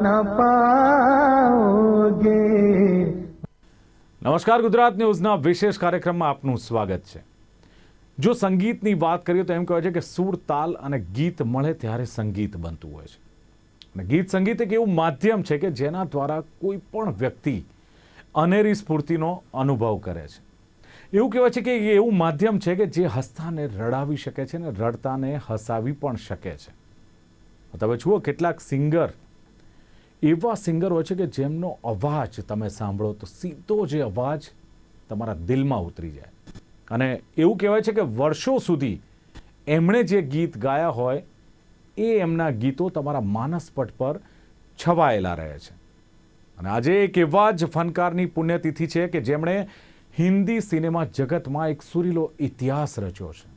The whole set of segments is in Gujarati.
પાઓગે। નમસ્કાર, ગુજરાત ન્યૂઝના વિશેષ કાર્યક્રમમાં આપનું સ્વાગત છે। જો સંગીતની વાત કરીએ તો એમ કહેવાય છે કે સૂર, તાલ અને ગીત મળે ત્યારે સંગીત બનતું હોય છે। અને ગીત સંગીત એક એવું માધ્યમ છે કે જેના દ્વારા કોઈ પણ વ્યક્તિ અનેરી સ્ફૂર્તિનો અનુભવ કરે છે। એવું કહેવાય છે કે એ એવું માધ્યમ છે કે જે હસતાને રડાવી શકે છે ને રડતાને હસાવી પણ શકે છે। તમે જુઓ કેટલાક સિંગર એવા સિંગર હોય છે કે જેમનો અવાજ તમે સાંભળો તો સીધો જે અવાજ તમારા દિલમાં ઉતરી જાય અને એવું કહેવાય છે કે વર્ષો સુધી એમણે જે ગીત ગાયા હોય એ એમના ગીતો તમારા માનસપટ પર છવાયેલા રહે છે। અને આજે એક એવા જ ફનકારની પુણ્યતિથિ છે કે જેમણે હિન્દી સિનેમા જગતમાં એક સુરીલો ઇતિહાસ રચ્યો છે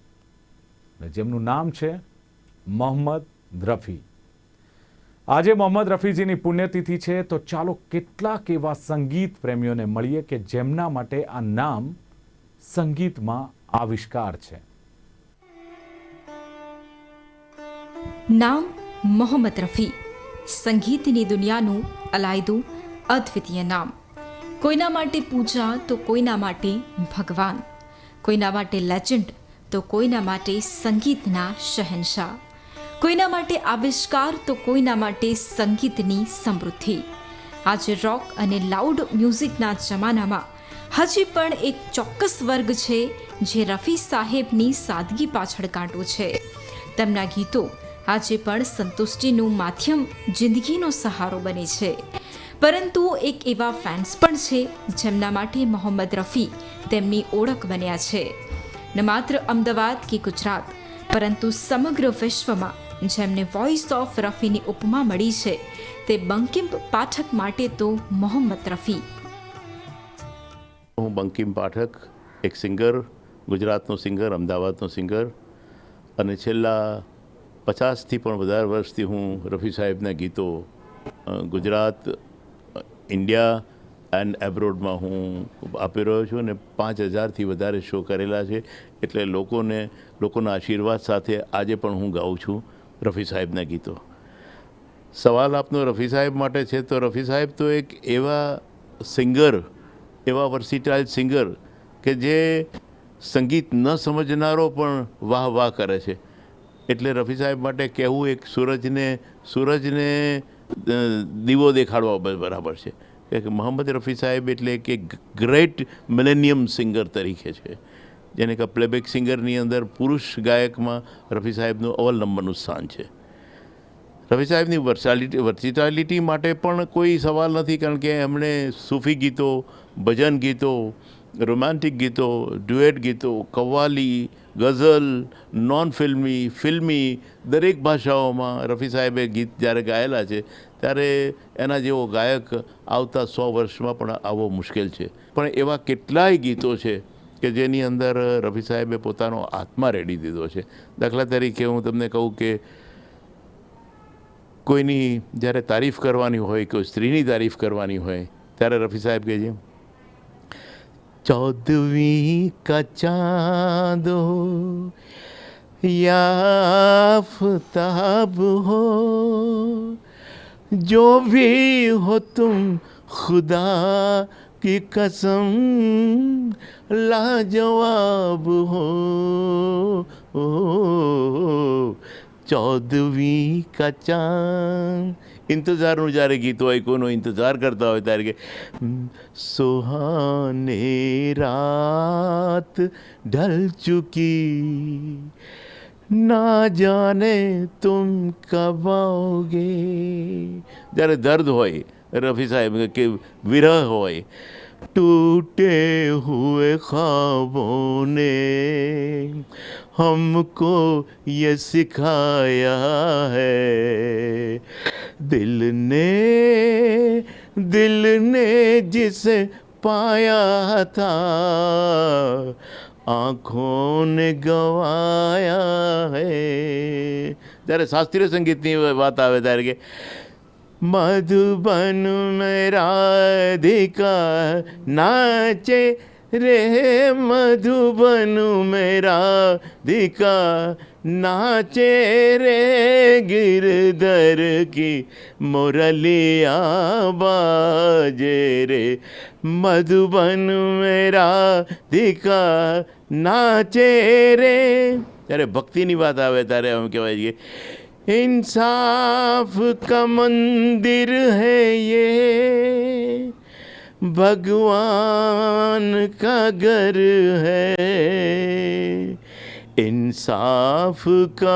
અને જેમનું નામ છે મોહમ્મદ રફી। આજે મોહમ્મદ રફીજીની પુણ્યતિથિ છે તો ચાલો કેટલાક એવા સંગીત પ્રેમીઓને મળીએ કે જેમના માટે આ નામ સંગીતમાં આવિષ્કાર છે। નામ મોહમ્મદ રફી, સંગીતની દુનિયાનું અલાયદું અદ્વિતીય નામ। કોઈના માટે પૂજા તો કોઈના માટે ભગવાન, કોઈના માટે લેજન્ડ તો કોઈના માટે સંગીતના શહેનશાહ, કોઈના માટે આવિષ્કાર તો કોઈના માટે સંગીતની સમૃદ્ધિ। આજે રોક અને લાઉડ મ્યુઝિકના જમાનામાં હજી પણ એક ચોક્કસ વર્ગ છે જે રફી સાહેબની સાદગી પાછળ કાંટો છે। તેમના ગીતો આજે પણ સંતુષ્ટિનું માધ્યમ, જિંદગીનો સહારો બને છે। પરંતુ એક એવા ફેન્સ પણ છે જેમના માટે મોહમ્મદ રફી તેમની ઓળખ બન્યા છે। ન માત્ર અમદાવાદ કે ગુજરાત પરંતુ સમગ્ર વિશ્વમાં જેમને વોઇસ ઓફ રફીની ઉપમા મળી છે તે બંકિમ પાઠક માટે તો મોહમ્મદ રફી। હું બંકિમ પાઠક, એક સિંગર, ગુજરાતનો સિંગર, અમદાવાદનો સિંગર, અને છેલ્લા 50થી પણ વધારે વર્ષથી હું રફી સાહેબના ગીતો ગુજરાત, ઇન્ડિયા એન્ડ એબ્રોડમાં હું આપી રહ્યો છું અને 5000થી વધારે શો કરેલા છે। એટલે લોકોના આશીર્વાદ સાથે આજે પણ હું ગાઉં છું રફી સાહેબના ગીતો। સવાલ આપનો રફી સાહેબ માટે છે તો રફી સાહેબ તો એક એવા સિંગર, એવા વર્સિટાઇલ સિંગર કે જે સંગીત ન સમજનારો પણ વાહ વાહ કરે છે। એટલે રફી સાહેબ માટે કહેવું એક સૂરજને દીવો દેખાડવા બરાબર છે કે મોહમ્મદ રફી સાહેબ એટલે કે ગ્રેટ મિલેનિયમ સિંગર તરીકે છે, જેને કે પ્લેબેક સિંગરની અંદર પુરુષ ગાયકમાં રફી સાહેબનું અવ્વલ નંબરનું સ્થાન છે। રફી સાહેબની વર્સિટાલિટી માટે પણ કોઈ સવાલ નથી, કારણ કે એમણે સૂફી ગીતો, ભજન ગીતો, રોમાન્ટિક ગીતો, ડ્યુએટ ગીતો, કવ્વાલી, ગઝલ, નોન ફિલ્મી, ફિલ્મી દરેક ભાષાઓમાં રફી સાહેબે ગીત જ્યારે ગાયેલા છે ત્યારે એના જેવો ગાયક આવતા 100 વર્ષમાં પણ આવવો મુશ્કેલ છે। પણ એવા કેટલાય ગીતો છે કે જેની અંદર રફી સાહેબે પોતાનો આત્મા રેડી દીધો છે। દાખલા તરીકે હું તમને કહું કે કોઈની જ્યારે તારીફ કરવાની હોય, કોઈ સ્ત્રીની તારીફ કરવાની હોય ત્યારે રફી સાહેબ કહે છે, 14वीं का चाँद हो या आफ़ताब हो, जो भी हो तुम खुदा की कसम लाजवाब हो। 14वीं का चाँद, इंतज़ारનું જ્યારે ગીત હોય, કોઈનો ઇંતજાર કરતા હોય ત્યારે કે સુહાને રાત ઢલ ચુકી ના જાને તુમ કબ आओगे। જ્યારે દર્દ હોય રફી સાહેબ કે વિરહ હોય, टूटे हुए ख्वाबों ने हमको ये सिखाया है, दिल ने जिसे पाया था आँखों ने गवाया है। જ્યારે શાસ્ત્રીય સંગીતની વાત આવે ત્યારે કે मधुबन में राधिका नाचे रे, मधुबन में राधिका नाचे रे गिरधर की मुरलिया बाजे रे मधुबन मेरा दिखा नाचे रे. ત્યારે ભક્તિની વાત આવે ત્યારે એમ કહેવાય છે इंसाफ का मंदिर है ये भगवान का घर है. इंसाफ का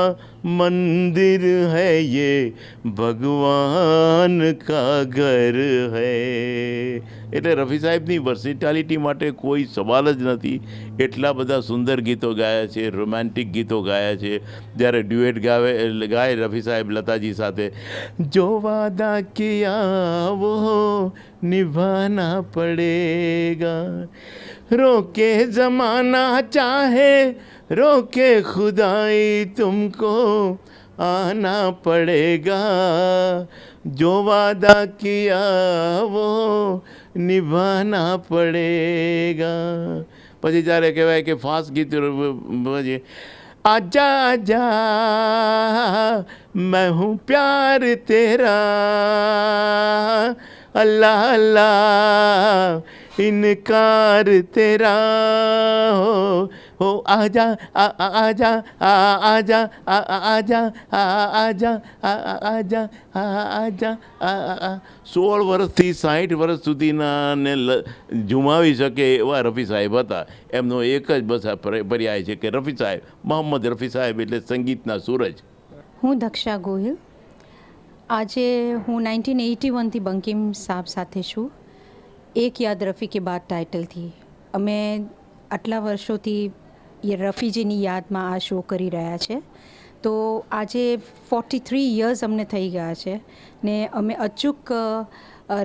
मंदिर है ये ભગવાન કા ઘર હૈ. એટલે રફી સાહેબની વર્સિટાલિટી માટે કોઈ સવાલ જ નથી. એટલા બધા સુંદર ગીતો ગાયા છે, રોમેન્ટિક ગીતો ગાયા છે. જ્યારે ડ્યુએટ ગાય રફી સાહેબ લતાજી સાથે, જો વાદા કિયા વો નિભાના પડેગા, રોકે જમાના ચાહે रोके खुदाई तुमको आना पड़ेगा, जो वादा किया वो निभाना પડેગા. પછી જ્યારે કહેવાય કે ફાસ્ટ ગીત પછી आजा आजा मैं हूँ प्यार तेरा, अल्लाह अल्लाह इनकार तेरा, हो आजा आजा आजा आजा आजा आजा आजा. 16 વર્ષથી 60 વર્ષ સુધીના ને ઝુમાવી શકે એવા રફી સાહેબ હતા. એમનો એક જ બસ પર્યાય છે કે રફી સાહેબ, મોહમ્મદ રફી સાહેબ એટલે સંગીતના સૂરજ. હું દક્ષા ગોહિલ. આજે હું 1981થી બંકિમ સાહેબ સાથે છું. એક યાદ રફી કે બાદ ટાઇટલથી અમે આટલા વર્ષોથી રફીજીની યાદમાં આ શો કરી રહ્યા છે. તો આજે 43 યર્સ અમને થઈ ગયા છે ને અમે અચૂક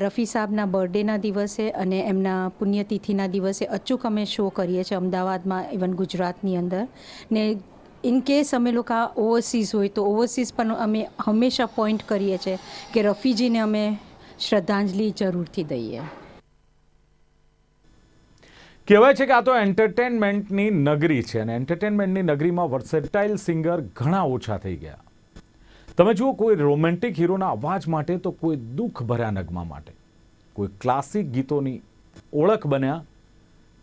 રફી સાહેબના બર્થડેના દિવસે અને એમના પુણ્યતિથિના દિવસે અચૂક અમે શો કરીએ છીએ અમદાવાદમાં, ઇવન ગુજરાતની અંદર. ને ઇન કેસ અમે લોકો ઓવરસીઝ હોય તો ઓવરસીઝ પણ અમે હંમેશા પોઈન્ટ કરીએ છીએ કે રફીજીને અમે શ્રદ્ધાંજલિ જરૂરથી દઈએ. કહેવાય છે કે આ તો એન્ટરટેનમેન્ટની નગરી છે અને એન્ટરટેનમેન્ટની નગરીમાં વર્સેટાઇલ સિંગર ઘણા ઓછા થઈ ગયા. તમે જુઓ, કોઈ રોમેન્ટિક હીરોના અવાજ માટે તો કોઈ દુઃખ ભર્યા નગમા માટે, કોઈ ક્લાસિક ગીતોની ઓળખ બન્યા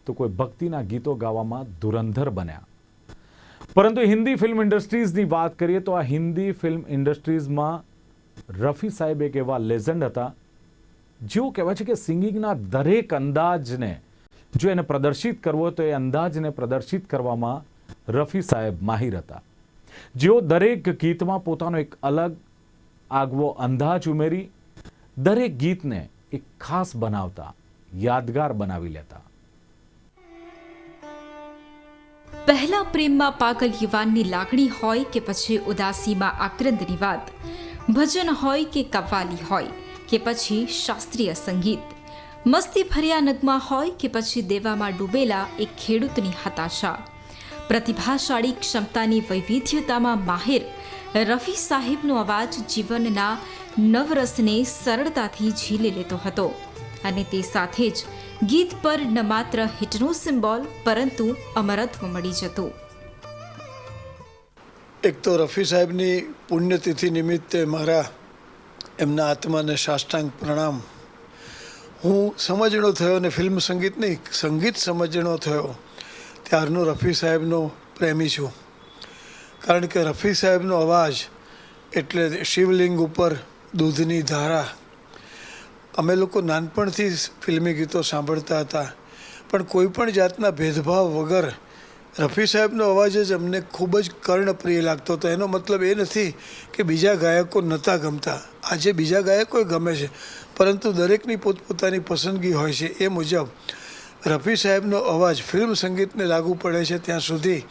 તો કોઈ ભક્તિના ગીતો ગાવામાં ધુરંધર બન્યા. પરંતુ હિન્દી ફિલ્મ ઇન્ડસ્ટ્રીઝની વાત કરીએ તો આ હિન્દી ફિલ્મ ઇન્ડસ્ટ્રીઝમાં રફી સાહેબ એક એવા લેજન્ડ હતા જેઓ કહેવાય છે કે સિંગિંગના દરેક અંદાજને જો એને પ્રદર્શિત કરવો તો એ અંદાજને પ્રદર્શિત કરવામાં રફી સાહેબ માહિર હતા. જેઓ દરેક ગીતમાં પોતાનો એક અલગ આગવો અંદાજ ઉમેરી દરેક ગીતને એક ખાસ બનાવતા, યાદગાર બનાવી લેતા. પહેલા પ્રેમમાં પાગલ યુવાનની લાગણી હોય કે પછી ઉદાસીમાં આક્રંદની વાત, ભજન હોય કે કવ્વાલી હોય કે પછી શાસ્ત્રીય સંગીત, મસ્તી ભર્યા નગમા હોય કે પછી દેવામાં ડૂબેલા એક ખેડૂતની હતાશા, પ્રતિભાશાળી ક્ષમતાની વૈવિધ્યતામાં માહિર રફી સાહેબનો અવાજ જીવનના નવરસને સરળતાથી ઝીલી લેતો હતો અને તે સાથે જ ગીત પર ન માત્ર હિટનો સિમ્બોલ પરંતુ અમરત્વ મળી જતું. એક તો રફી સાહેબની પુણ્યતિથિ નિમિત્તે મારા એમના આત્માને સાષ્ટાંગ પ્રણામ. હું સમજણો થયો અને ફિલ્મ સંગીત નહીં, સંગીત સમજણો થયો ત્યારનો રફી સાહેબનો પ્રેમી છું. કારણ કે રફી સાહેબનો અવાજ એટલે શિવલિંગ ઉપર દૂધની ધારા. અમે લોકો નાનપણથી ફિલ્મી ગીતો સાંભળતા હતા, પણ કોઈ પણ જાતના ભેદભાવ વગર રફી સાહેબનો અવાજ જ અમને ખૂબ જ કર્ણપ્રિય લાગતો હતો. એનો મતલબ એ નથી કે બીજા ગાયકો નહોતા ગમતા. આજે બીજા ગાયકો ગમે છે, પરંતુ દરેકની પોતપોતાની પસંદગી હોય છે. એ મુજબ રફી સાહેબનો અવાજ ફિલ્મ સંગીતને લાગુ પડે છે ત્યાં સુધી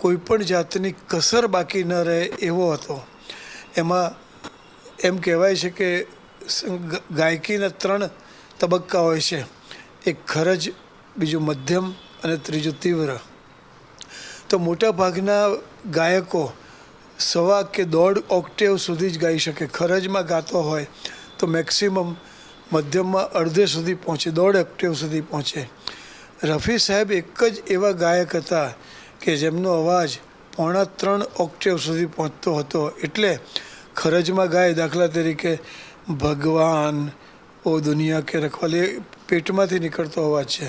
કોઈ પણ જાતની કસર બાકી ન રહે એવો હતો. એમાં એમ કહેવાય છે કે ગાયકીના 3 તબક્કા હોય છે. એક ખરજ, બીજું મધ્યમ અને ત્રીજું તીવ્ર. તો મોટા ભાગના ગાયકો 1.25 કે 1.5 ઓક્ટેવ સુધી જ ગાઈ શકે. ખરજમાં ગાતો હોય તો મેક્સિમમ મધ્યમમાં અડધે સુધી પહોંચે, 1.5 ઓક્ટેવ સુધી પહોંચે. રફી સાહેબ એક જ એવા ગાયક હતા કે જેમનો અવાજ 3.25 ઓક્ટેવ સુધી પહોંચતો હતો. એટલે ખરજમાં ગાય દાખલા તરીકે ભગવાન ઓ દુનિયા કે રખવાલી એ પેટમાંથી નીકળતો અવાજ છે.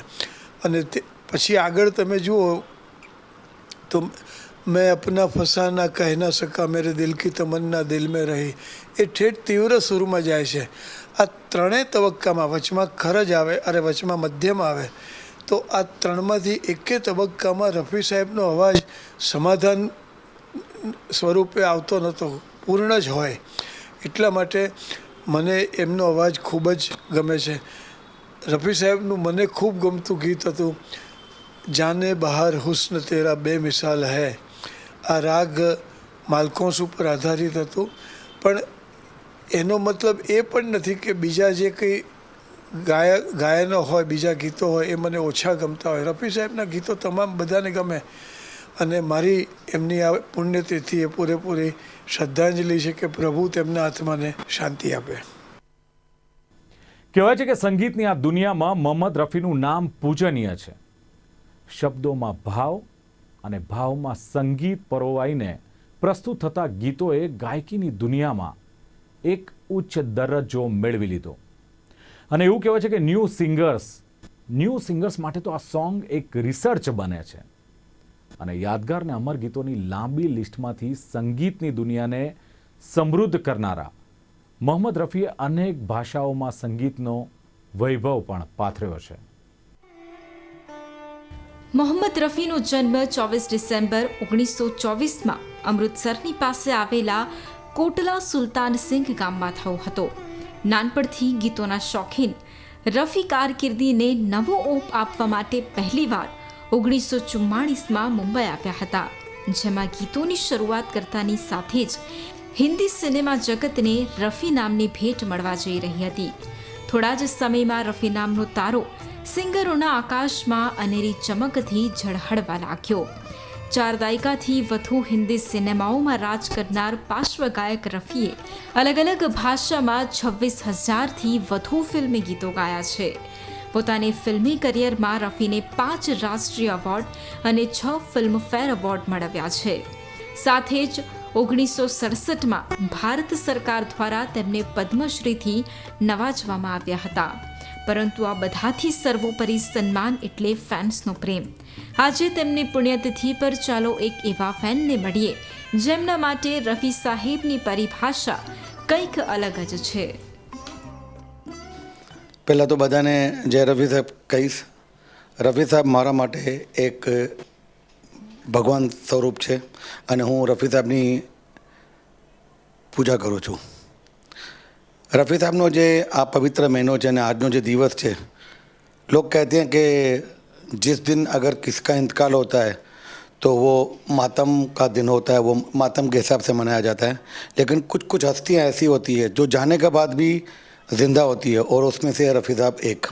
અને તે પછી આગળ તમે જુઓ તો मैं अपना फंसा ना कह ना सका मेरे दिल की तमन्ना दिल में रही, એ ઠેઠ તીવ્ર સુરમાં જાય છે. આ ત્રણેય તબક્કામાં વચમાં ખરજ આવે અને વચમાં મધ્યમ આવે, તો આ ત્રણમાંથી એકે તબક્કામાં રફી સાહેબનો અવાજ સમાધાન સ્વરૂપે આવતો નહોતો, પૂર્ણ જ હોય. એટલા માટે મને એમનો અવાજ ખૂબ જ ગમે છે. રફી સાહેબનું મને ખૂબ ગમતું ગીત હતું જાને બહાર હુસ્ન તેરા બેમિસાલ હૈ. આ રાગ માલકોસ ઉપર આધારિત હતું, પણ એનો મતલબ એ પણ નથી કે બીજા જે કંઈ ગાયનો હોય, બીજા ગીતો હોય એ મને ઓછા ગમતા હોય. રફી સાહેબના ગીતો તમામ બધાને ગમે, અને મારી એમની આ પુણ્યતિથિએ પૂરેપૂરી શ્રદ્ધાંજલિ છે કે પ્રભુ તેમના આત્માને શાંતિ આપે. કહેવાય છે કે સંગીતની આ દુનિયામાં મોહમ્મદ રફીનું નામ પૂજનીય છે. શબ્દોમાં ભાવ અને ભાવમાં સંગીત પરોવાઈને પ્રસ્તુત થતા ગીતોએ ગાયકીની દુનિયામાં એક ઉચ્ચ દરજ્જો મેળવી લીધો. અને એવું કહેવાય છે કે ન્યૂ સિંગર્સ માટે તો આ સોંગ એક રિસર્ચ બને છે. અને યાદગાર ને અમર ગીતોની લાંબી લિસ્ટમાંથી સંગીતની દુનિયાને સમૃદ્ધ કરનારા મોહમ્મદ રફીએ અનેક ભાષાઓમાં સંગીતનો વૈભવ પણ પાથર્યો છે. મોહમ્મદ રફીનો જન્મ 24 ડિસેમ્બર 1924માં અમૃતસરની પાસે આવેલા કોટલા સુલતાન સિંઘ ગામમાં થયો હતો. નાનપણથી ગીતોના શોખીન રફી કારકિર્દીને નવો ઓપ આપવા માટે પહેલીવાર 1944માં મુંબઈ આવ્યા હતા, જેમાં ગીતોની શરૂઆત કરતાની સાથે જ હિન્દી સિનેમા જગતને રફી નામની ભેટ મળવા જઈ રહી હતી. થોડા જ સમયમાં રફી નામનો તારો સિંગરોના આકાશમાં અનેરી ચમકથી ઝળહળવા લાગ્યો. 4 દાયકાથી વધુ હિન્દી સિનેમાઓમાં રાજ કરનાર પાર્શ્વગાયક રફીએ અલગ અલગ ભાષામાં 26,000થી વધુ ફિલ્મી ગીતો ગાયા છે. પોતાની ફિલ્મી કરિયરમાં રફીને 5 રાષ્ટ્રીય એવોર્ડ અને 6 ફિલ્મફેર એવોર્ડ મેળવ્યા છે. સાથે જ 1967માં ભારત સરકાર દ્વારા તેમને પદ્મશ્રીથી નવાજવામાં આવ્યા હતા. પરંતુ આ બધાથી સર્વોપરી સન્માન એટલે ફેન્સનો પ્રેમ. આજે તેમની પુણ્યતિથિ પર ચાલો એક એવા ફેનને મળીએ જેમના માટે રફી સાહેબની પરિભાષા કંઈક અલગ જ છે. પહેલાં તો બધાને જય રફી સાહેબ કહીશ. રફી સાહેબ મારા માટે એક ભગવાન સ્વરૂપ છે અને હું રફી સાહેબની પૂજા કરું છું. रफ़ी साहब नो जे आ पवित्र महीनों है आज नो जो दिवस है, लोग कहते हैं कि जिस दिन अगर किसका इंतकाल होता है तो वो मातम का दिन होता है, वो मातम के हिसाब से मनाया जाता है. लेकिन कुछ हस्तियाँ ऐसी होती है जो जाने के बाद भी ज़िंदा होती है, और उसमें से है रफ़ी साहब एक.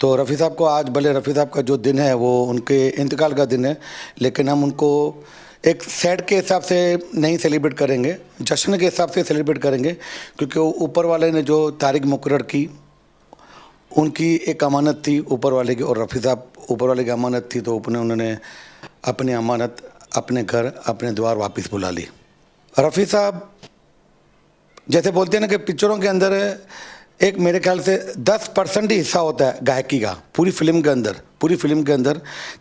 तो रफ़ी साहब को आज भले रफ़ी साहब का जो दिन है वो उनके इंतकाल का दिन है, लेकिन हम उनको एक सैड के हिसाब से नहीं सेलिब्रेट करेंगे, जश्न के हिसाब से सेलिब्रेट करेंगे, क्योंकि ऊपर वाले ने जो तारीख मुकर्रर की उनकी एक अमानत थी ऊपर वाले की, और रफ़ी साहब ऊपर वाले की अमानत थी, तो उन्होंने अपनी अमानत अपने घर अपने द्वार वापस बुला ली. रफ़ी साहब जैसे बोलते हैं ना कि पिक्चरों के अंदर एक मेरे ख्याल से 10% ही हिस्सा होता है गायकी का पूरी फिल्म के अंदर.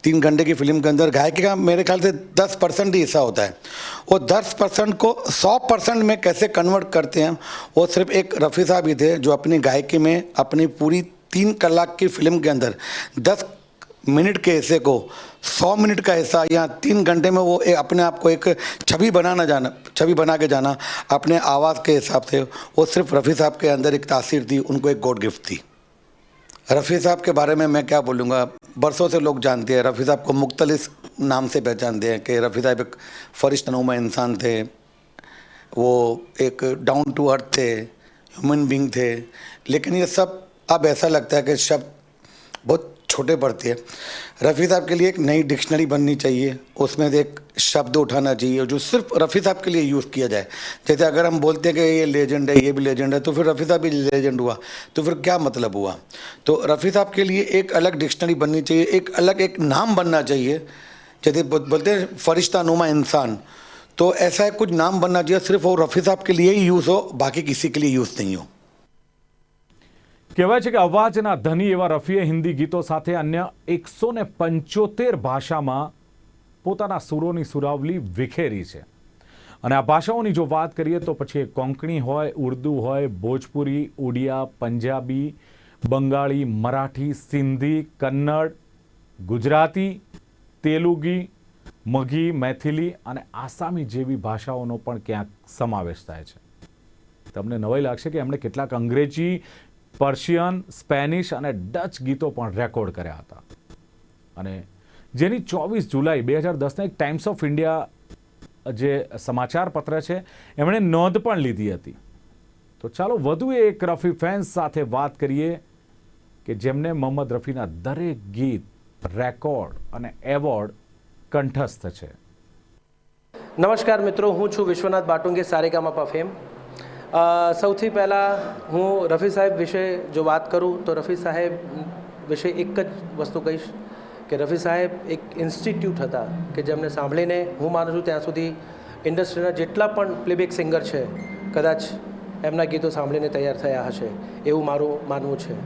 3 घंटे की फिल्म के अंदर गायकी का मेरे ख्याल से 10% ही हिस्सा होता है. वो 10% को 100% में कैसे कन्वर्ट करते हैं, वो सिर्फ एक रफ़ी साहब ही थे जो अपनी गायकी में अपनी पूरी 3 कलाक की फिल्म के अंदर 10 मिनट के हिस्से को 100 मिनट का हिस्सा या 3 घंटे में वो अपने आप को एक छवि बना के जाना अपने आवाज़ के हिसाब से, वो सिर्फ रफ़ी साहब के अंदर एक तासीर थी, उनको एक गॉड गिफ्ट थी. रफ़ी साहब के बारे में मैं क्या बोलूँगा, बरसों से लोग जानते हैं. रफ़ी साहब को मुख्तलिफ नाम से पहचानते हैं कि रफ़ी साहब एक फरिश्तनुमा इंसान थे, वो एक डाउन टू अर्थ थे, ह्यूमन बीइंग थे. लेकिन ये सब अब ऐसा लगता है कि शब्द बहुत छोटे पड़ते हैं. रफ़ी साहब के लिए एक नई डिक्शनरी बननी चाहिए, उसमें से एक शब्द उठाना चाहिए जो सिर्फ रफ़ी साहब के लिए यूज़ किया जाए. जैसे अगर हम बोलते हैं कि ये लेजेंड है, ये भी लेजेंड है, तो फिर रफ़ी साहब भी लेजेंड हुआ, तो फिर क्या मतलब हुआ. तो रफ़ी साहब के लिए एक अलग डिक्शनरी बननी चाहिए, एक अलग एक नाम बनना चाहिए जैसे बोलते हैं फरिश्ता नुमा इंसान, तो ऐसा कुछ नाम बनना चाहिए सिर्फ वो रफ़ी साहब के लिए ही यूज़ हो, बाकी किसी के लिए यूज़ नहीं हो। કહેવાય છે કે અવાજના ધની એવા રફીએ હિન્દી ગીતો સાથે અન્ય 175 ભાષામાં પોતાના સુરોની સુરાવલી વિખેરી છે. અને આ ભાષાઓની જો વાત કરીએ તો પછી એ કોંકણી હોય, ઉર્દુ હોય, ભોજપુરી, ઉડિયા, પંજાબી, બંગાળી, મરાઠી, સિંધી, કન્નડ, ગુજરાતી, તેલુગી, મગી, મૈથિલી અને આસામી જેવી ભાષાઓનો પણ ક્યાંક સમાવેશ થાય છે. તમને નવાઈ લાગશે કે એમણે કેટલાક અંગ્રેજી, પર્શિયન, સ્પેનિશ અને ડચ ગીતો પણ રેકોર્ડ કર્યા હતા. અને જેની 24 જુલાઈ 2010ના એક ટાઈમ્સ ઓફ ઇન્ડિયા જે સમાચાર પત્ર છે એમણે નોંધ પણ લીધી હતી. તો ચાલો વધુ એક રફી ફેન્સ સાથે વાત કરીએ કે જેમને મોહમ્મદ રફીના દરેક ગીત, રેકોર્ડ અને એવોર્ડ કંઠસ્થ છે. નમસ્કાર મિત્રો, હું છું વિશ્વનાથ બાટુંગે, સારેગામાપા ફેમ. સૌથી પહેલાં હું રફી સાહેબ વિશે જો વાત કરું તો રફી સાહેબ વિશે એક જ વસ્તુ કહીશ કે રફી સાહેબ એક ઇન્સ્ટિટ્યૂટ હતા કે જેમને સાંભળીને હું માનું છું ત્યાં સુધી ઇન્ડસ્ટ્રીના જેટલા પણ પ્લેબેક સિંગર છે કદાચ એમના ગીતો સાંભળીને તૈયાર થયા હશે એવું મારું માનવું છે.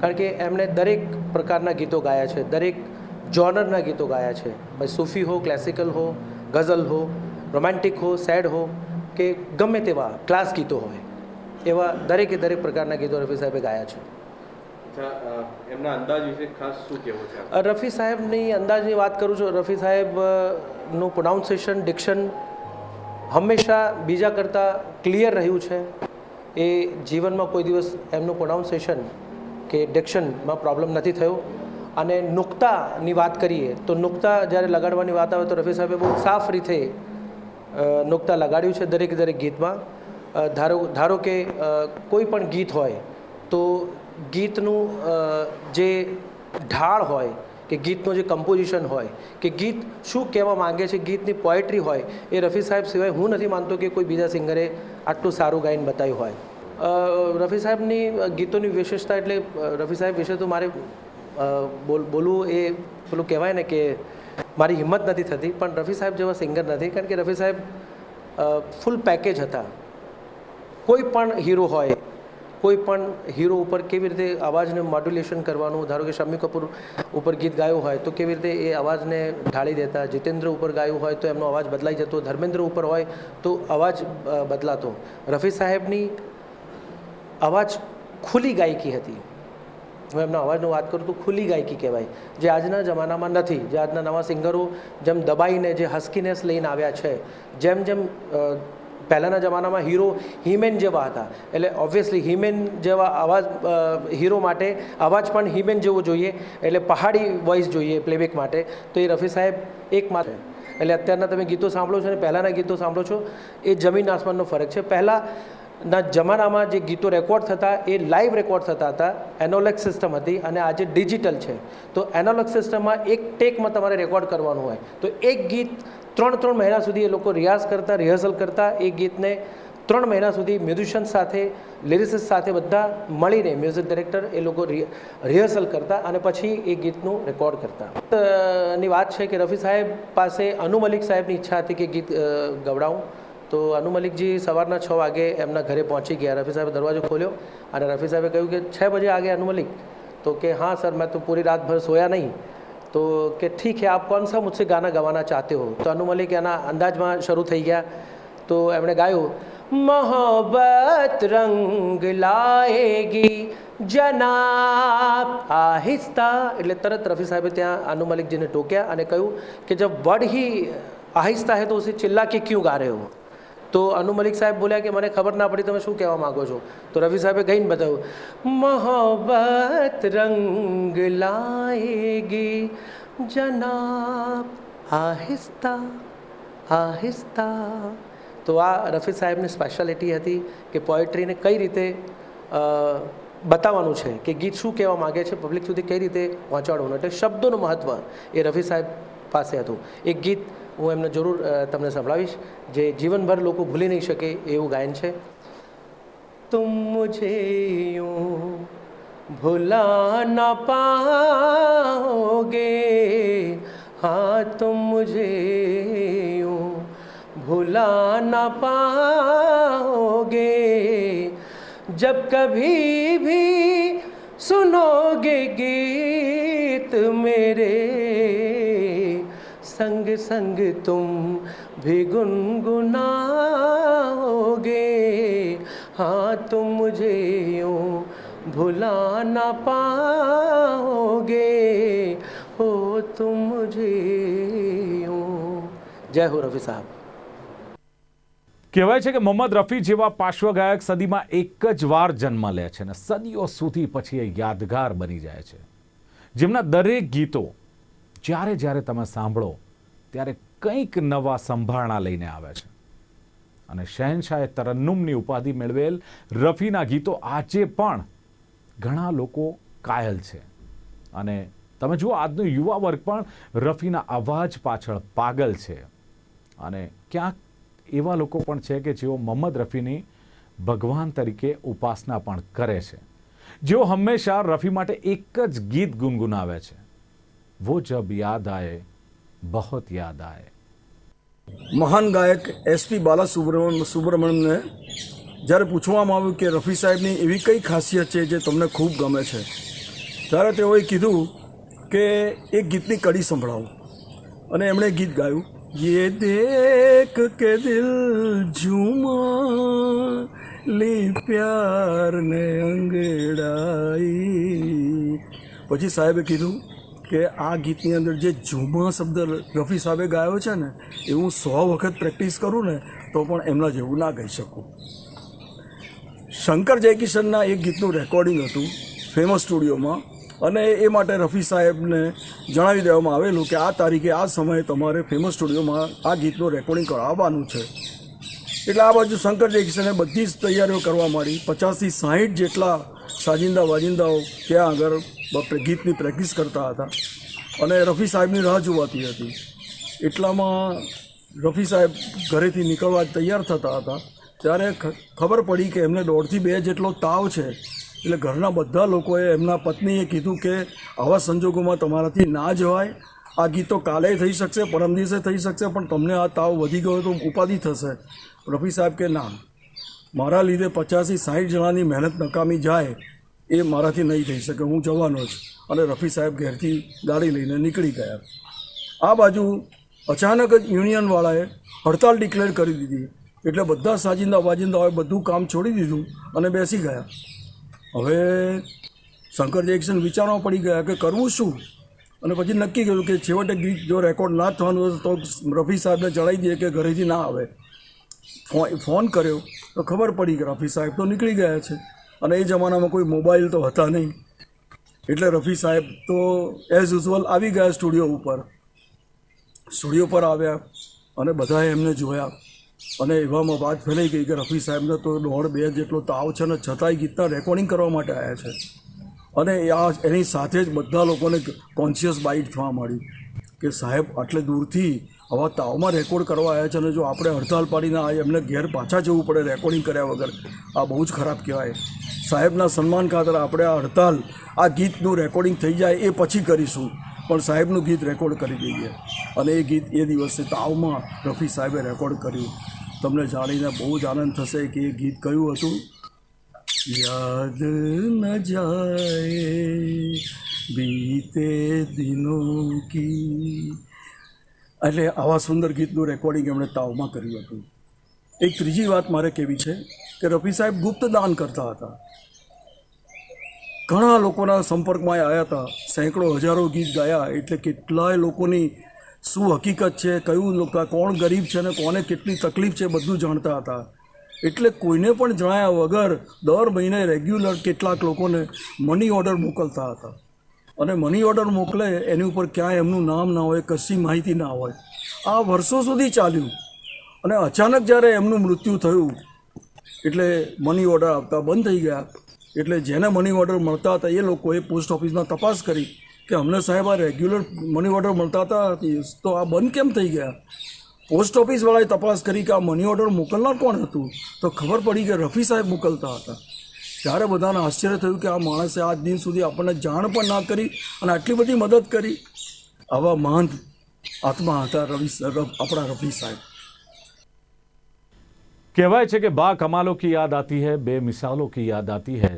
કારણ કે એમણે દરેક પ્રકારના ગીતો ગાયા છે, દરેક જોનરના ગીતો ગાયા છે. પછી સૂફી હો, ક્લાસિકલ હો, ગઝલ હો, રોમેન્ટિક હો, સેડ હો કે ગમે તેવા ક્લાસ ગીતો હોય, એવા દરેકે દરેક પ્રકારના ગીતો રફી સાહેબે ગાયા છે. એમના અંદાજ વિશે ખાસ શું કહેવું છે? રફી સાહેબની અંદાજની વાત કરું છું, રફી સાહેબનું પ્રોનાઉન્સિએશન, ડિક્શન હંમેશા બીજા કરતાં ક્લિયર રહ્યું છે. એ જીવનમાં કોઈ દિવસ એમનું પ્રોનાઉન્સિએશન કે ડિક્શનમાં પ્રોબ્લેમ નથી થયો. અને નુક્તાની વાત કરીએ તો નુક્તા જ્યારે લગાડવાની વાત આવે તો રફી સાહેબે બહુ સાફ રીતે નુક્તા લગાડ્યું છે દરેક ગીતમાં. ધારો કે કોઈ પણ ગીત હોય તો ગીતનું જે ઢાળ હોય કે ગીતનું જે કમ્પોઝિશન હોય કે ગીત શું કહેવા માંગે છે, ગીતની પોએટ્રી હોય, એ રફી સાહેબ સિવાય હું નથી માનતો કે કોઈ બીજા સિંગરે આટલું સારું ગાઈને બતાવ્યું હોય. રફી સાહેબની ગીતોની વિશેષતા એટલે રફી સાહેબ વિશે તો મારે બોલવું એ પેલું કહેવાય ને કે મારી હિંમત નથી થતી, પણ રફી સાહેબ જેવા સિંગર નથી. કારણ કે રફી સાહેબ ફૂલ પેકેજ હતા. કોઈ પણ હીરો હોય, કોઈ પણ હીરો ઉપર કેવી રીતે અવાજને મોડ્યુલેશન કરવાનું, ધારો કે શમ્મી કપૂર ઉપર ગીત ગાયું હોય તો કેવી રીતે એ અવાજને ઢાળી દેતા, જીતેન્દ્ર ઉપર ગાયું હોય તો એમનો અવાજ બદલાઈ જતો, ધર્મેન્દ્ર ઉપર હોય તો અવાજ બદલાતો. રફી સાહેબની અવાજ ખુલ્લી ગાયકી હતી. હું એમના અવાજની વાત કરું તો ખુલ્લી ગાયકી કહેવાય, જે આજના જમાનામાં નથી. જે આજના નવા સિંગરો જેમ દબાઈને જે હસ્કીનેસ લઈને આવ્યા છે, જેમ પહેલાંના જમાનામાં હીરો હીમેન જેવા હતા, એટલે ઓબ્વિયસલી હીમેન જેવા અવાજ, હીરો માટે અવાજ પણ હીમેન જેવો જોઈએ, એટલે પહાડી વોઇસ જોઈએ પ્લેબેક માટે. તો એ રફી સાહેબ એકમાત્ર. એટલે અત્યારના તમે ગીતો સાંભળો છો અને પહેલાંના ગીતો સાંભળો છો, એ જમીન આસમાનનો ફરક છે. પહેલાંના જમાનામાં જે ગીતો રેકોર્ડ થતા એ લાઈવ રેકોર્ડ થતા હતા, એનોલોગ સિસ્ટમ હતી, અને આજે ડિજિટલ છે. તો એનોલોગ સિસ્ટમમાં એક ટેકમાં તમારે રેકોર્ડ કરવાનું હોય તો એક ગીત 3 મહિના સુધી એ લોકો રિયાઝ કરતા, રિહર્સલ કરતા. એ ગીતને 3 મહિના સુધી મ્યુઝિશિયન સાથે, લિરિસિસ્ટ સાથે બધા મળીને, મ્યુઝિક ડાયરેક્ટર, એ લોકો રિહર્સલ કરતા અને પછી એ ગીતનું રેકોર્ડ કરતા. ની વાત છે કે રફી સાહેબ પાસે અનુ મલિક સાહેબની ઈચ્છા હતી કે ગીત ગવડાવું. તો અનુ મલિકજી સવારના 6 વાગે એમના ઘરે પહોંચી ગયા. રફી સાહેબે દરવાજો ખોલ્યો અને રફી સાહેબે કહ્યું કે 6 બજે આ ગયા અનુ મલિક? તો કે हाँ सर, मैं तो पूरी रात भर सोया नहीं. तो कि ठीक है, आप कौन सा मुझसे गाना गवाना चाहते हो? तो अनु मलिक એના અંદાજમાં શરૂ થઈ ગયા. તો એમણે ગાયું, મોહબ્બત રંગ લાએગી જનાબ આહિસ્તા. એટલે તરત રફી સાહેબે ત્યાં અનુ મલિકજીને ટોક્યા અને કહ્યું કે જબ વર્ડ ही आहिस्ता है तो उसे चिल्ला के क्यों गा रहे हो? તો અનુ મલિક સાહેબ બોલ્યા કે મને ખબર ના પડી તમે શું કહેવા માગો છો. તો રફી સાહેબે ગઈને બતાવ્યું, મોહબ્બત રંગ લાએગી જનાબ આહિસ્તા આહિસ્તા. તો આ રફી સાહેબની સ્પેશિયાલિટી હતી કે પોએટ્રીને કઈ રીતે બતાવવાનું છે, કે ગીત શું કહેવા માગે છે, પબ્લિક સુધી કઈ રીતે પહોંચાડવાનું, એટલે શબ્દોનું મહત્ત્વ એ રફી સાહેબ પાસે હતું. એક ગીત હું એમને જરૂર તમને સંભળાવીશ જે જીવનભર લોકો ભૂલી નહીં શકે એવું ગાયન છે. તુમ મુझे यूं भुला न पाओगे हाँ तुम मुझे यूं भुला ना पाओगे, जब कभी भी सुनोगे गीत मेरे, संग संग तुम भी गुनगुनाओगे। हाँ तुम मुझे यूं भुला ना पाओगे, हो तुम मुझे यूं। जय हो रफ़ी साहब। કહેવાય છે કે મોહમ્મદ રફી જેવા પાર્શ્વગાયક સદીમાં એક જ વાર જન્મ લે છે અને સદીઓ સુધી પછી એ યાદગાર બની જાય છે, જેમના દરેક ગીતો જ્યારે જ્યારે તમે સાંભળો ત્યારે કંઈક નવા સંભારણા લઈને આવે છે. અને શહેનશાહે તરન્નુમની ઉપાધિ મેળવેલ રફીના ગીતો આજે પણ ઘણા લોકો કાયલ છે. અને તમે જુઓ આજનું યુવા વર્ગ પણ રફીના અવાજ પાછળ પાગલ છે. અને ક્યાંક એવા લોકો પણ છે કે જેઓ મોહમ્મદ રફીની ભગવાન તરીકે ઉપાસના પણ કરે છે, જેઓ હંમેશા રફી માટે એક જ ગીત ગુનગુનાવે છે, વો જબ યાદ આયે બહોત યાદ આયે. મહાન ગાયક એસપી બાલાસુબ્રમણ્યમને જ્યારે પૂછવામાં આવ્યું કે રફી સાહેબની એવી કઈ ખાસિયત છે જે તમને ખૂબ ગમે છે, ત્યારે તેઓએ કીધું કે એક ગીતની કડી સંભળાવો. અને એમણે ગીત ગાયું, ये देख के दिल झूमा ली प्यार ने अंगड़ाई. પછી સાહેબે કીધું કે આ ગીતની અંદર જે ઝૂમા શબ્દ રફી સાહેબે ગાયો છે ને એ હું 100 વખત પ્રેક્ટિસ કરું ને તો પણ એમના જેવું ના ગાઈ શકું. શંકર જયકિશનના એક ગીતનું રેકોર્ડિંગ હતું ફેમસ સ્ટુડિયોમાં, અને એ માટે રફી સાહેબને જણાવી દેવામાં આવેલું કે આ તારીખે આ સમયે તમારે ફેમસ સ્ટુડિયોમાં આ ગીતનું રેકોર્ડિંગ કરાવવાનું છે. એટલે આ બાજુ શંકર જયકિશને બધી જ તૈયારીઓ કરવા માંડી. 50થી 60 જેટલા સાજિંદા વાજિંદાઓ ત્યાં આગળ ગીતની પ્રેક્ટિસ કરતા હતા અને રફી સાહેબની રાહ જોવાતી હતી. એટલામાં રફી સાહેબ ઘરેથી નીકળવા તૈયાર થતા હતા ત્યારે ખબર પડી કે એમને 1.5 થી 2 જેટલો તાવ છે. એટલે ઘરના બધા લોકોએ એમના પત્નીએ કીધું કે આવા સંજોગોમાં તમારાથી ના જવાય, આ ગીત તો કાલે થઈ શકશે, પરમ દિવસે થઈ શકશે, પણ તમને આ તાવ વધી ગયો તો ઉપાધિ થશે. રફી સાહેબ કે ના, મારા લીધે 50 થી 60 જણાની મહેનત નકામી જાય એ મારાથી નહીં થઈ શકે, હું જવાનો જ. અને રફી સાહેબ ઘેરથી ગાડી લઈને નીકળી ગયા. આ બાજુ અચાનક જ યુનિયનવાળાએ હડતાલ ડિક્લેર કરી દીધી. એટલે બધા સાજિંદા વાજિંદાઓએ બધું કામ છોડી દીધું અને બેસી ગયા. હવે શંકર જયકિશન વિચારવા પડી ગયા કે કરવું શું. અને પછી નક્કી કર્યું કે છેવટે ગીત જો રેકોર્ડ ના થવાનું હોય તો રફી સાહેબને જણાવી દઈએ કે ઘરેથી ના આવે. ફોન કર્યો તો ખબર પડી કે રફી સાહેબ તો નીકળી ગયા છે. અને એ જમાનામાં કોઈ મોબાઈલ તો હતા નહીં. એટલે રફી સાહેબ તો એઝ યુઝ્યુઅલ આવી ગયા સ્ટુડિયો પર આવ્યા અને બધાએ એમને જોયા. અને એવામાં વાત ફેલાઈ ગઈ કે રફી સાહેબને તો 1.5-2 જેટલો તાવ છે ને છતાંય ગીતના રેકોર્ડિંગ કરવા માટે આવ્યા છે. અને એની સાથે જ બધા લોકોને કોન્શિયસ બાઇટ થવા માંડી કે સાહેબ આટલે દૂરથી આવા તાવમાં રેકોર્ડ કરવા આવ્યા છે અને જો આપણે હડતાલ પાડીને એમને ઘેર પાછા જવું પડે રેકોર્ડિંગ કર્યા વગર, આ બહુ જ ખરાબ કહેવાય. સાહેબના સન્માન ખાતર આપણે આ હડતાલ, આ ગીતનું રેકોર્ડિંગ થઈ જાય એ પછી કરીશું, પણ સાહેબનું ગીત રેકોર્ડ કરી દઈએ. અને એ ગીત એ દિવસે તાવમાં રફી સાહેબે રેકોર્ડ કર્યું. તમને જાણીને બહુ જ આનંદ થશે કે એ ગીત કયું હતું, યાદ ન જાય બીતે દિનો કી. એટલે આવા સુંદર ગીતનું રેકોર્ડિંગ એમણે તાવમાં કર્યું હતું. એક ત્રીજી વાત મારે કહેવી છે કે રફી સાહેબ ગુપ્ત દાન કરતા હતા. ઘણા લોકોના સંપર્કમાં આવ્યા હતા, સેંકડો હજારો ગીત ગાયા. એટલે કેટલાય લોકોની શું હકીકત છે, કયું લોકો કોણ ગરીબ છે અને કોને કેટલી તકલીફ છે બધું જાણતા હતા. એટલે કોઈને પણ જણાયા વગર દર મહિને રેગ્યુલર કેટલાક લોકોને મની ઓર્ડર મોકલતા હતા. અને મની ઓર્ડર મોકલે એની ઉપર ક્યાંય એમનું નામ ના હોય, કશી માહિતી ના હોય. આ વર્ષો સુધી ચાલ્યું. અને અચાનક જ્યારે એમનું મૃત્યુ થયું એટલે મની ઓર્ડર આવતા બંધ થઈ ગયા. એટલે જેને મની ઓર્ડર મળતા હતા એ લોકોએ પોસ્ટ ઓફિસમાં તપાસ કરી કે અમને સાહેબ આ રેગ્યુલર મની ઓર્ડર મળતા હતા તો આ બંધ કેમ થઈ ગયા. પોસ્ટ ઓફિસવાળાએ તપાસ કરી કે આ મની ઓર્ડર મોકલનાર કોણ હતું, તો ખબર પડી કે રફી સાહેબ મોકલતા હતા. ત્યારે બધાને આશ્ચર્ય થયું કે આ માણસે આજ દિન સુધી આપણને જાણ પણ ના કરી અને આટલી બધી મદદ કરી. આવા મહંત આત્મા હતા આપણા રફી સાહેબ. कहवाय છે કે बा कमालों की याद आती है, बेमिसालों की याद आती है,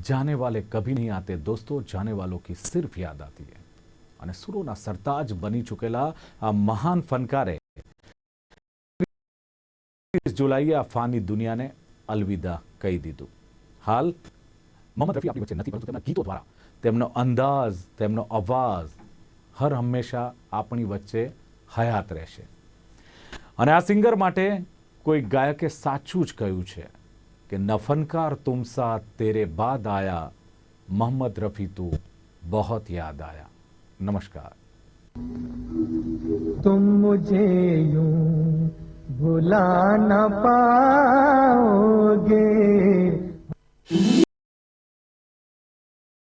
जाने वाले कभी नहीं आते दोस्तों, जाने वालों की सिर्फ याद आती है. અને સુરોના સરતાજ બની ચૂકેલા આ મહાન ફનકારે 30 જુલાઈએ આ ફાની દુનિયાને અલવિદા કહી દીધું. હાલ મોહમ્મદ રફી આપણી વચ્ચે નથી, પરંતુ તેમના ગીતો દ્વારા તેમનો અંદાજ, તેમનો અવાજ હર હંમેશા આપણી વચ્ચે હયાત રહેશે. અને આ સિંગર માટે કોઈ ગાયકે સાચું જ કહ્યું છે કે ન ફનકાર તુમ સાથ તેરે બાદ આયા, મોહમ્મદ રફી તું બહોત યાદ આયા. नमस्कार. तुम मुझे यूं भुला न पाओगे,